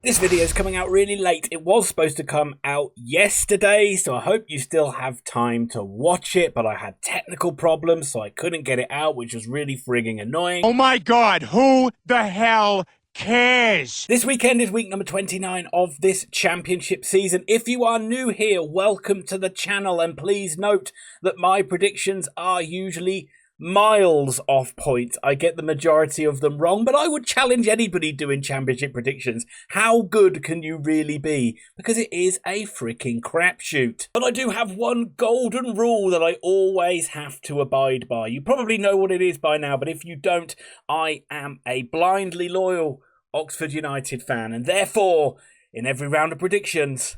This video is coming out really late. It was supposed to come out yesterday, so I hope you still have time to watch it, but I had technical problems, so I couldn't get it out, which was really frigging annoying. Oh my god, who the hell cares? This weekend is week number 29 of this championship season. If you are new here, welcome to the channel, and please note that my predictions are usually miles off point. I get the majority of them wrong, but I would challenge anybody doing championship predictions. How good can you really be? Because it is a freaking crapshoot. But I do have one golden rule that I always have to abide by. You probably know what it is by now, but if you don't, I am a blindly loyal Oxford United fan, and therefore, in every round of predictions,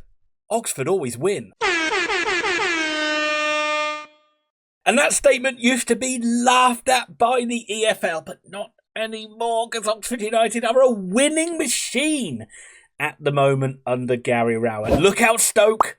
Oxford always win. And that statement used to be laughed at by the EFL, but not anymore, because Oxford United are a winning machine at the moment under Gary Rowett. Look out, Stoke.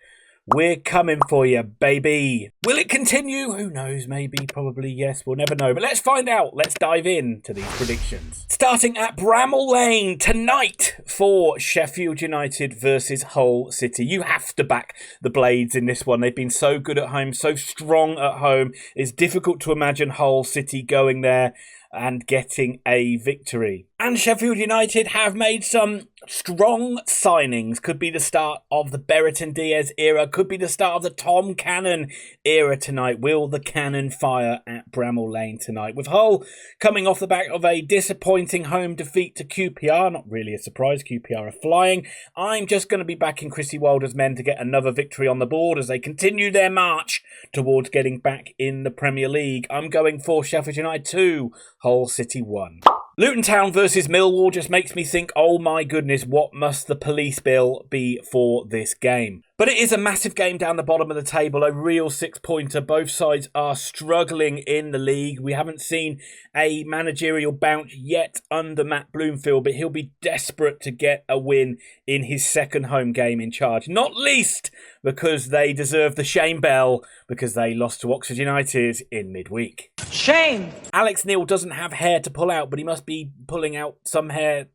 We're coming for you, baby. Will it continue? Who knows? Maybe, probably, yes. We'll never know. But let's find out. Let's dive into these predictions. Starting at Bramall Lane tonight for Sheffield United versus Hull City. You have to back the Blades in this one. They've been so good at home, so strong at home. It's difficult to imagine Hull City going there and getting a victory. And Sheffield United have made some strong signings. Could be the start of the Berriton Diaz era. Could be the start of the Tom Cannon era tonight. Will the cannon fire at Bramall Lane tonight? With Hull coming off the back of a disappointing home defeat to QPR. Not really a surprise. QPR are flying. I'm just going to be backing Chrissy Wilder's men to get another victory on the board as they continue their march towards getting back in the Premier League. I'm going for Sheffield United 2, Hull City 1. Luton Town versus Millwall just makes me think, oh my goodness, what must the police bill be for this game? But it is a massive game down the bottom of the table, a real six-pointer. Both sides are struggling in the league. We haven't seen a managerial bounce yet under Matt Bloomfield, but he'll be desperate to get a win in his second home game in charge. Not least because they deserve the shame bell because they lost to Oxford United in midweek. Shame! Alex Neil doesn't have hair to pull out, but he must be pulling out some hair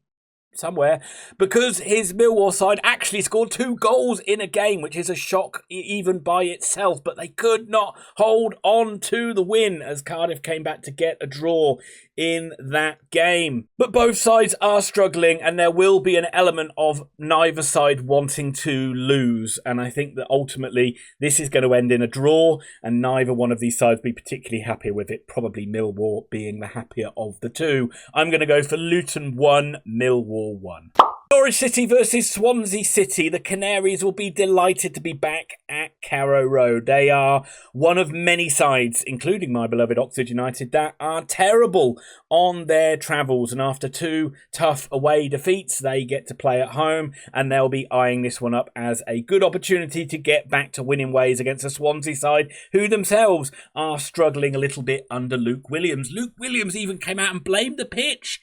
somewhere because his Millwall side actually scored 2 goals in a game, which is a shock even by itself, but they could not hold on to the win as Cardiff came back to get a draw in that game. But both sides are struggling, and there will be an element of neither side wanting to lose, and I think that ultimately this is going to end in a draw, and neither one of these sides will be particularly happy with it, probably Millwall being the happier of the two. I'm going to go for Luton 1, Millwall 1. Norwich City versus Swansea City. The Canaries will be delighted to be back at Carrow Road. They are one of many sides, including my beloved Oxford United, that are terrible on their travels. And after 2 tough away defeats, they get to play at home, and they'll be eyeing this one up as a good opportunity to get back to winning ways against a Swansea side who themselves are struggling a little bit under Luke Williams. Luke Williams even came out and blamed the pitch.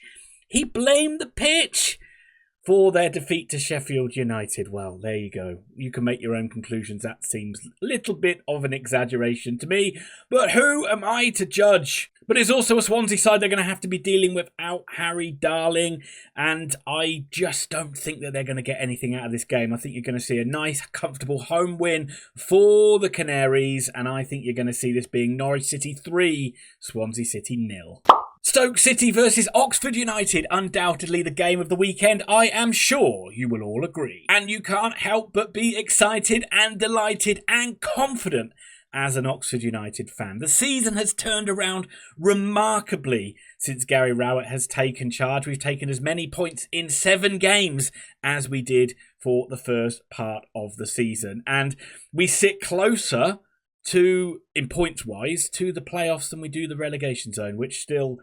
He blamed the pitch for their defeat to Sheffield United. Well, there you go. You can make your own conclusions. That seems a little bit of an exaggeration to me, but who am I to judge? But it's also a Swansea side they're going to have to be dealing without Harry Darling, and I just don't think that they're going to get anything out of this game. I think you're going to see a nice, comfortable home win for the Canaries, and I think you're going to see this being Norwich City 3, Swansea City 0. Stoke City versus Oxford United, undoubtedly the game of the weekend, I am sure you will all agree. And you can't help but be excited and delighted and confident as an Oxford United fan. The season has turned around remarkably since Gary Rowett has taken charge. We've taken as many points in 7 games as we did for the first part of the season. And we sit closer to, in points wise, to the playoffs than we do the relegation zone, which still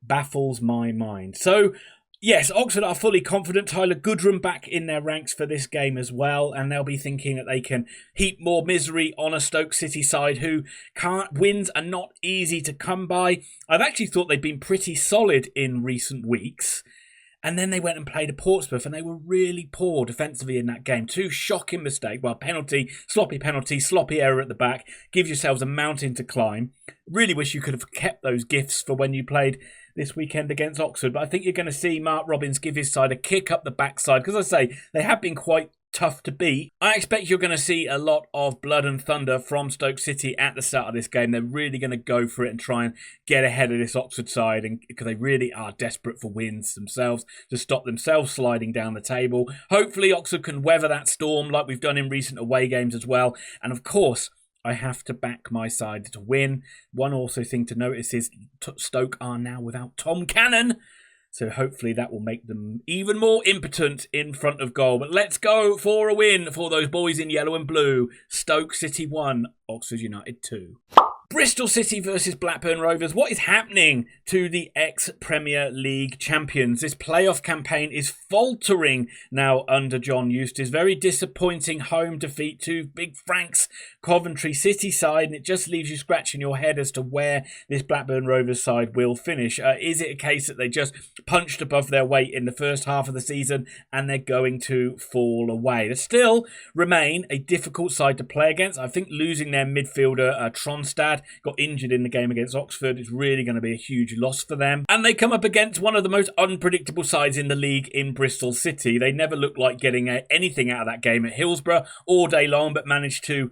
baffles my mind. So yes, Oxford are fully confident. Tyler Goodrum back in their ranks for this game as well, and they'll be thinking that they can heap more misery on a Stoke City side who wins are not easy to come by. I've actually thought they've been pretty solid in recent weeks, and then they went and played a Portsmouth, and they were really poor defensively in that game. 2 shocking mistakes. Well, sloppy penalty, sloppy error at the back. Give yourselves a mountain to climb. Really wish you could have kept those gifts for when you played this weekend against Oxford. But I think you're going to see Mark Robins give his side a kick up the backside, because I say they have been quite tough to beat. I expect you're going to see a lot of blood and thunder from Stoke City at the start of this game. They're really going to go for it and try and get ahead of this Oxford side, and because they really are desperate for wins themselves to stop themselves sliding down the table. Hopefully Oxford can weather that storm like we've done in recent away games as well. And of course, I have to back my side to win. One also thing to notice is Stoke are now without Tom Cannon, so hopefully that will make them even more impotent in front of goal. But let's go for a win for those boys in yellow and blue. Stoke City 1, Oxford United 2. Bristol City versus Blackburn Rovers. What is happening to the ex-Premier League champions? This playoff campaign is faltering now under John Eustace. Very disappointing home defeat to Big Frank's Coventry City side, and it just leaves you scratching your head as to where this Blackburn Rovers side will finish. Is it a case that they just punched above their weight in the first half of the season and they're going to fall away? They still remain a difficult side to play against. I think losing their midfielder, Tronstad, got injured in the game against Oxford, is really going to be a huge loss for them. And they come up against one of the most unpredictable sides in the league in Bristol City. They never looked like getting anything out of that game at Hillsborough all day long, but managed to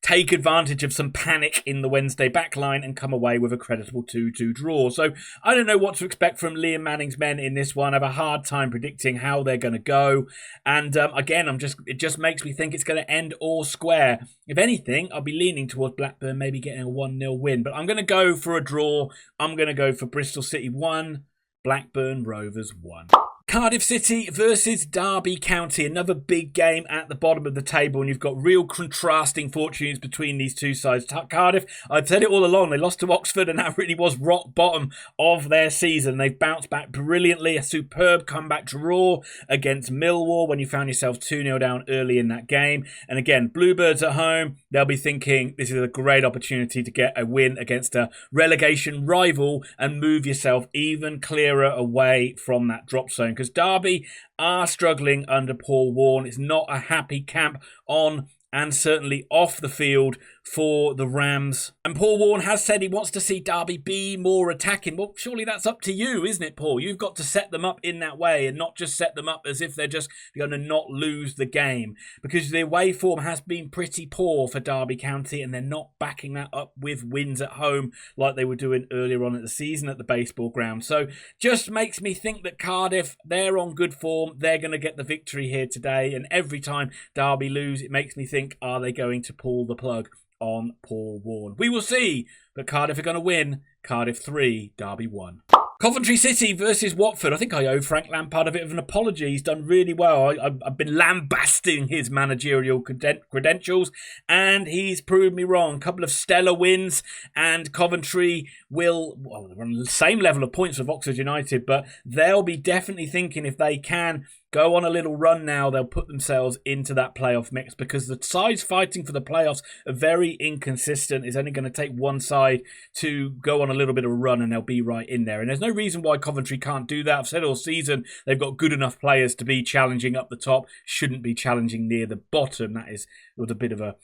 take advantage of some panic in the Wednesday backline and come away with a creditable 2-2 draw. So I don't know what to expect from Liam Manning's men in this one. I have a hard time predicting how they're going to go. And again, it just makes me think it's going to end all square. If anything, I'll be leaning towards Blackburn maybe getting a 1-0 win. But I'm going to go for a draw. I'm going to go for Bristol City 1, Blackburn Rovers 1. Cardiff City versus Derby County. Another big game at the bottom of the table, and you've got real contrasting fortunes between these two sides. Cardiff, I've said it all along, they lost to Oxford, and that really was rock bottom of their season. They've bounced back brilliantly. A superb comeback draw against Millwall when you found yourself 2-0 down early in that game. And again, Bluebirds at home, they'll be thinking this is a great opportunity to get a win against a relegation rival and move yourself even clearer away from that drop zone, because Derby are struggling under Paul Warne. It's not a happy camp on and certainly off the field for the Rams. And Paul Warne has said he wants to see Derby be more attacking. Well, surely that's up to you, isn't it, Paul? You've got to set them up in that way and not just set them up as if they're just going to not lose the game. Because the away form has been pretty poor for Derby County, and they're not backing that up with wins at home like they were doing earlier on in the season at the baseball ground. So just makes me think that Cardiff, they're on good form. They're going to get the victory here today. And every time Derby lose, it makes me think, are they going to pull the plug on Paul Warne? We will see, but Cardiff are going to win. Cardiff 3, Derby 1. Coventry City versus Watford. I think I owe Frank Lampard a bit of an apology. He's done really well. I've been lambasting his managerial credentials, and he's proved me wrong. A couple of stellar wins, and Coventry will, well, they're on the same level of points with Oxford United, but they'll be definitely thinking if they can go on a little run now, they'll put themselves into that playoff mix, because the sides fighting for the playoffs are very inconsistent. It's only going to take one side to go on a little bit of a run and they'll be right in there. And there's no reason why Coventry can't do that. I've said all season they've got good enough players to be challenging up the top, shouldn't be challenging near the bottom. That is with a bit of a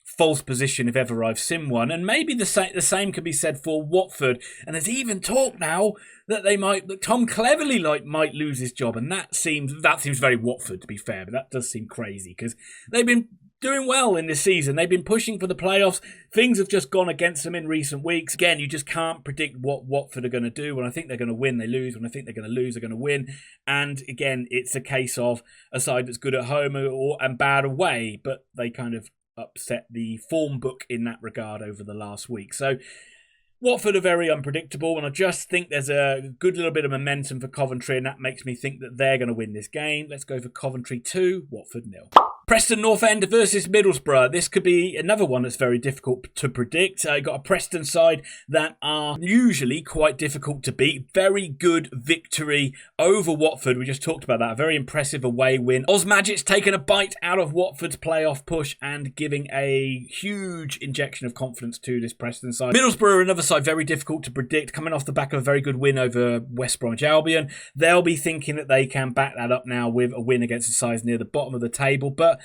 false position if ever I've seen one. And maybe the same can be said for Watford. And there's even talk now that that Tom Cleverley might lose his job, and that seems very Watford, to be fair. But that does seem crazy, because they've been doing well in this season. They've been pushing for the playoffs. Things have just gone against them in recent weeks. Again, you just can't predict what Watford are going to do. When I think they're going to win, they lose. When I think they're going to lose, they're going to win. And again, it's a case of a side that's good at home and bad away, but they kind of upset the form book in that regard over the last week. So Watford are very unpredictable, and I just think there's a good little bit of momentum for Coventry, and that makes me think that they're going to win this game. Let's go for Coventry 2, Watford 0. Preston North End versus Middlesbrough. This could be another one that's very difficult to predict. You've got a Preston side that are usually quite difficult to beat. Very good victory over Watford. We just talked about that. A very impressive away win. Osmagic's taken a bite out of Watford's playoff push and giving a huge injection of confidence to this Preston side. Middlesbrough are another side very difficult to predict, coming off the back of a very good win over West Bromwich Albion. They'll be thinking that they can back that up now with a win against the sides near the bottom of the table. But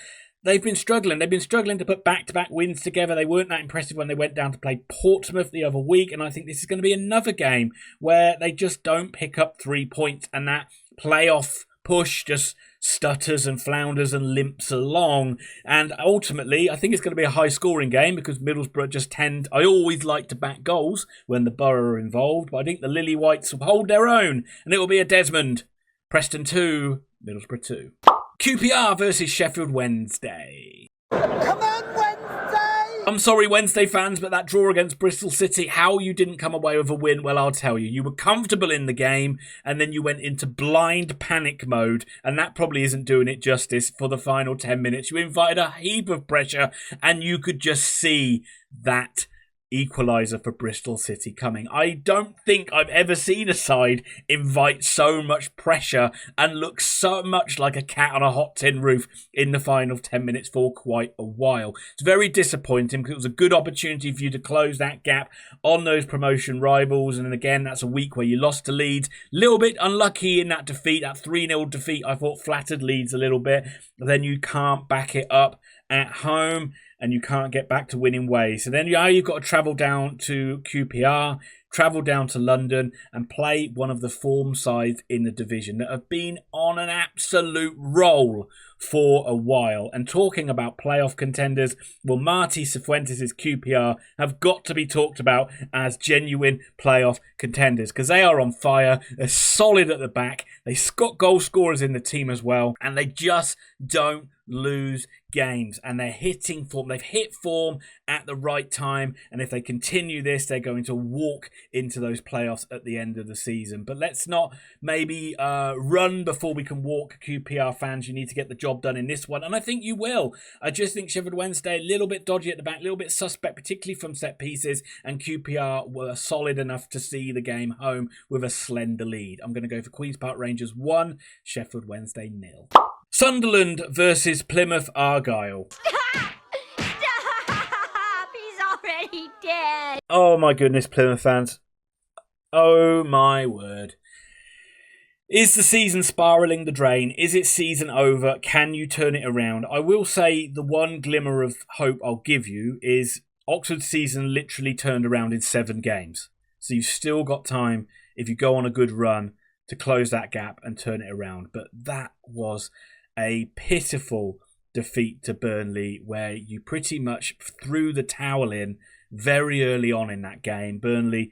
they've been struggling. They've been struggling to put back-to-back wins together. They weren't that impressive when they went down to play Portsmouth the other week, and I think this is going to be another game where they just don't pick up 3 points, and that playoff push just stutters and flounders and limps along. And ultimately, I think it's going to be a high-scoring game because Middlesbrough just tend... I always like to back goals when the Borough are involved, but I think the Lily Whites will hold their own, and it will be a Desmond. Preston 2, Middlesbrough 2. QPR versus Sheffield Wednesday. Come on, Wednesday! I'm sorry, Wednesday fans, but that draw against Bristol City, how you didn't come away with a win, well, I'll tell you. You were comfortable in the game, and then you went into blind panic mode, and that probably isn't doing it justice for the final 10 minutes. You invited a heap of pressure, and you could just see that equaliser for Bristol City coming. I don't think I've ever seen a side invite so much pressure and look so much like a cat on a hot tin roof in the final 10 minutes for quite a while. It's very disappointing because it was a good opportunity for you to close that gap on those promotion rivals, and again, that's a week where you lost to Leeds. A little bit unlucky in that defeat, that 3-0 defeat. I thought flattered Leeds a little bit, but then you can't back it up at home, and you can't get back to winning ways. So then you've got to travel down to QPR, travel down to London, and play one of the form sides in the division that have been on an absolute roll for a while. And talking about playoff contenders, well, Marty Cifuentes' QPR have got to be talked about as genuine playoff contenders because they are on fire. They're solid at the back. They've got goal scorers in the team as well, and they just don't lose games, and they're hitting form. They've hit form at the right time, and if they continue this, they're going to walk into those playoffs at the end of the season. But let's not maybe run before we can walk, QPR fans. You need to get the job done in this one, and I think you will. I just think Sheffield Wednesday a little bit dodgy at the back, a little bit suspect, particularly from set pieces, and QPR were solid enough to see the game home with a slender lead. I'm going to go for Queen's Park Rangers 1, Sheffield Wednesday 0. Sunderland versus Plymouth Argyle. Stop! He's already dead! Oh my goodness, Plymouth fans. Oh my word. Is the season spiralling the drain? Is it season over? Can you turn it around? I will say the one glimmer of hope I'll give you is Oxford's season literally turned around in 7 games. So you've still got time, if you go on a good run, to close that gap and turn it around. But that was a pitiful defeat to Burnley where you pretty much threw the towel in very early on in that game. Burnley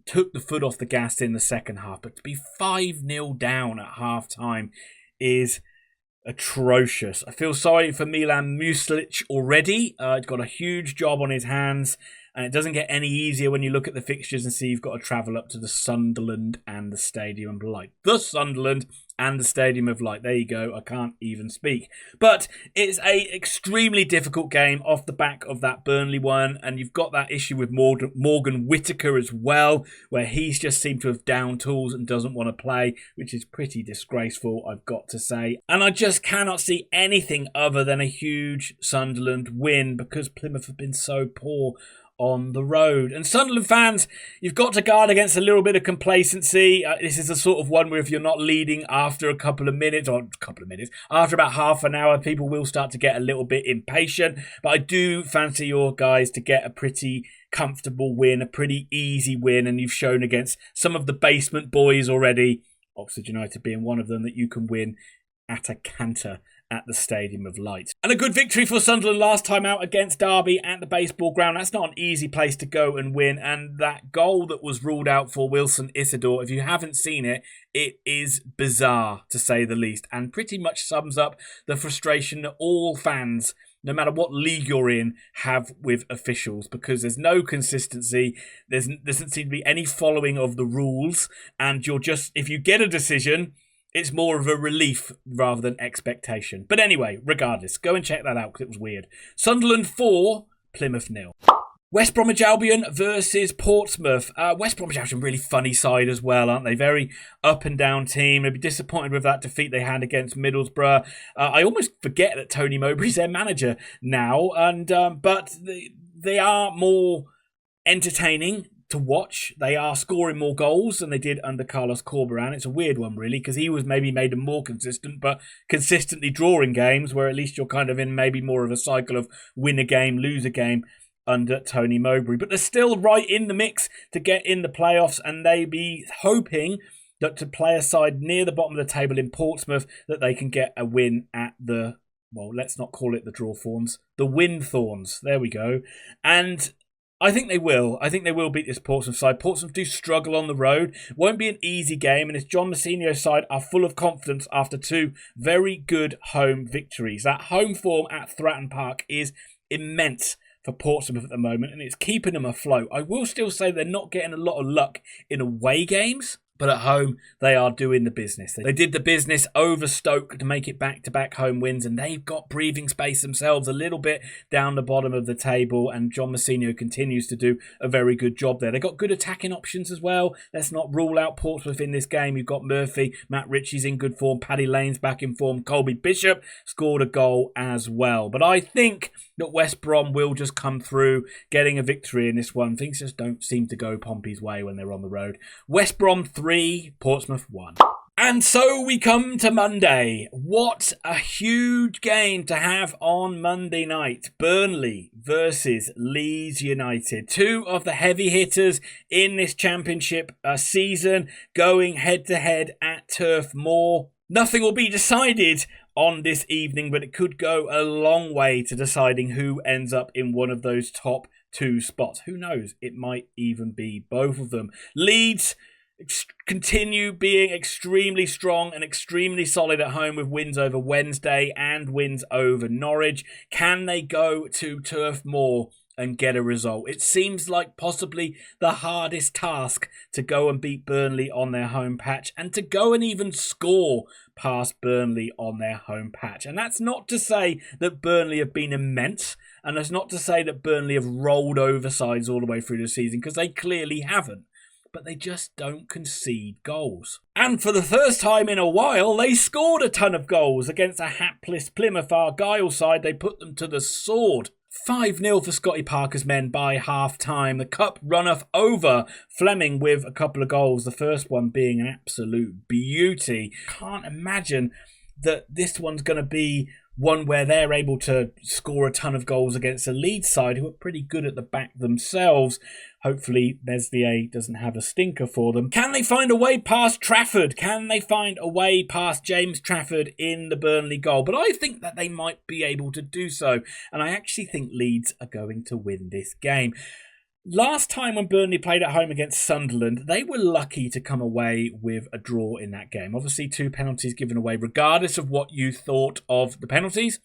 took the foot off the gas in the second half, but to be 5-0 down at half-time is atrocious. I feel sorry for Milan Muslic already. He's got a huge job on his hands, and it doesn't get any easier when you look at the fixtures and see you've got to travel up to the Sunderland and the Stadium of Light. The Sunderland and the Stadium of Light. There you go. I can't even speak. But it's a extremely difficult game off the back of that Burnley one. And you've got that issue with Morgan Whittaker as well, where he's just seemed to have down tools and doesn't want to play, which is pretty disgraceful, I've got to say. And I just cannot see anything other than a huge Sunderland win because Plymouth have been so poor on the road. And Sunderland fans, you've got to guard against a little bit of complacency. This is the sort of one where if you're not leading after after about half an hour, people will start to get a little bit impatient. But I do fancy your guys to get a pretty comfortable win, a pretty easy win, and you've shown against some of the basement boys already, Oxford United being one of them, that you can win at a canter at the Stadium of Light. And a good victory for Sunderland last time out against Derby at the baseball ground. That's not an easy place to go and win. And that goal that was ruled out for Wilson Isidore, if you haven't seen it, it is bizarre to say the least, and pretty much sums up the frustration that all fans, no matter what league you're in, have with officials, because there's no consistency. There doesn't seem to be any following of the rules, and you're just, if you get a decision, it's more of a relief rather than expectation. But anyway, regardless, go and check that out because it was weird. Sunderland 4, Plymouth 0. West Bromwich Albion versus Portsmouth. West Bromwich Albion, a really funny side as well, aren't they? Very up and down team. They'll be disappointed with that defeat they had against Middlesbrough. I almost forget that Tony Mowbray's their manager now, and but they are more entertaining to watch. They are scoring more goals than they did under Carlos Corberán. It's a weird one, really, because he was maybe made them more consistent, but consistently drawing games where at least you're kind of in maybe more of a cycle of win a game, lose a game under Tony Mowbray. But they're still right in the mix to get in the playoffs, and they be hoping that to play a side near the bottom of the table in Portsmouth, that they can get a win at the, well, let's not call it the Draw Thorns, the Win Thorns. There we go. And I think they will. I think they will beat this Portsmouth side. Portsmouth do struggle on the road. Won't be an easy game, and it's John Mousinho's side are full of confidence after 2 very good home victories. That home form at Thratton Park is immense for Portsmouth at the moment, and it's keeping them afloat. I will still say they're not getting a lot of luck in away games, but at home, they are doing the business. They did the business over Stoke to make it back-to-back home wins, and they've got breathing space themselves a little bit down the bottom of the table, and John Mousinho continues to do a very good job there. They've got good attacking options as well. Let's not rule out Portsmouth in this game. You've got Murphy, Matt Ritchie's in good form, Paddy Lane's back in form, Colby Bishop scored a goal as well. But I think that West Brom will just come through getting a victory in this one. Things just don't seem to go Pompey's way when they're on the road. West Brom 3, Portsmouth 1. And so we come to Monday. What a huge game to have on Monday night. Burnley versus Leeds United. 2 of the heavy hitters in this championship season going head-to-head at Turf Moor. Nothing will be decided on this evening, but it could go a long way to deciding who ends up in one of those top 2 spots. Who knows? It might even be both of them. Leeds continue being extremely strong and extremely solid at home with wins over Wednesday and wins over Norwich. Can they go to Turf Moor and get a result? It seems like possibly the hardest task to go and beat Burnley on their home patch, and to go and even score past Burnley on their home patch. And that's not to say that Burnley have been immense, and that's not to say that Burnley have rolled over sides all the way through the season, because they clearly haven't. But they just don't concede goals. And for the first time in a while, they scored a ton of goals against a hapless Plymouth Argyle side. They put them to the sword. 5-0 for Scotty Parker's men by half-time. The cup runneth over. Fleming with a couple of goals, the first one being an absolute beauty. Can't imagine that this one's going to be one where they're able to score a ton of goals against a Leeds side who are pretty good at the back themselves. Hopefully Meslier doesn't have a stinker for them. Can they find a way past Trafford? Can they find a way past James Trafford in the Burnley goal? But I think that they might be able to do so. And I actually think Leeds are going to win this game. Last time when Burnley played at home against Sunderland, they were lucky to come away with a draw in that game. Obviously, 2 penalties given away. Regardless of what you thought of the penalties,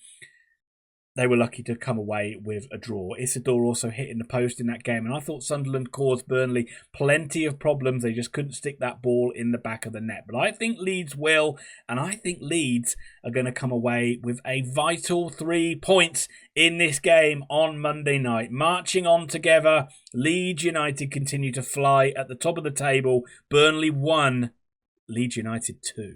they were lucky to come away with a draw. Isidore also hit in the post in that game, and I thought Sunderland caused Burnley plenty of problems. They just couldn't stick that ball in the back of the net. But I think Leeds will, and I think Leeds are going to come away with a vital 3 points in this game on Monday night. Marching on together, Leeds United continue to fly at the top of the table. Burnley 1, Leeds United 2.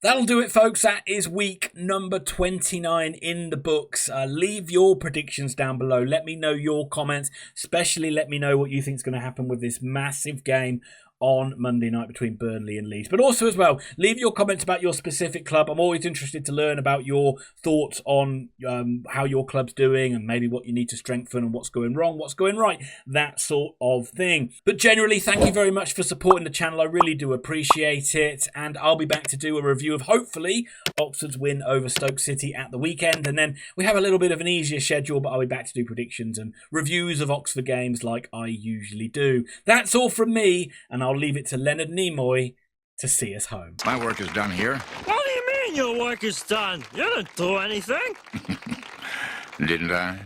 That'll do it, folks. That is week number 29 in the books. Leave your predictions down below. Let me know your comments. Especially let me know what you think is going to happen with this massive game on Monday night between Burnley and Leeds. But also as well, leave your comments about your specific club. I'm always interested to learn about your thoughts on how your club's doing and maybe what you need to strengthen and what's going wrong, what's going right, that sort of thing. But generally, thank you very much for supporting the channel. I really do appreciate it. And I'll be back to do a review of, hopefully, Oxford's win over Stoke City at the weekend. And then we have a little bit of an easier schedule, but I'll be back to do predictions and reviews of Oxford games like I usually do. That's all from me, and I'll leave it to Leonard Nimoy to see us home. My work is done here. What do you mean your work is done? You didn't do anything. Didn't I?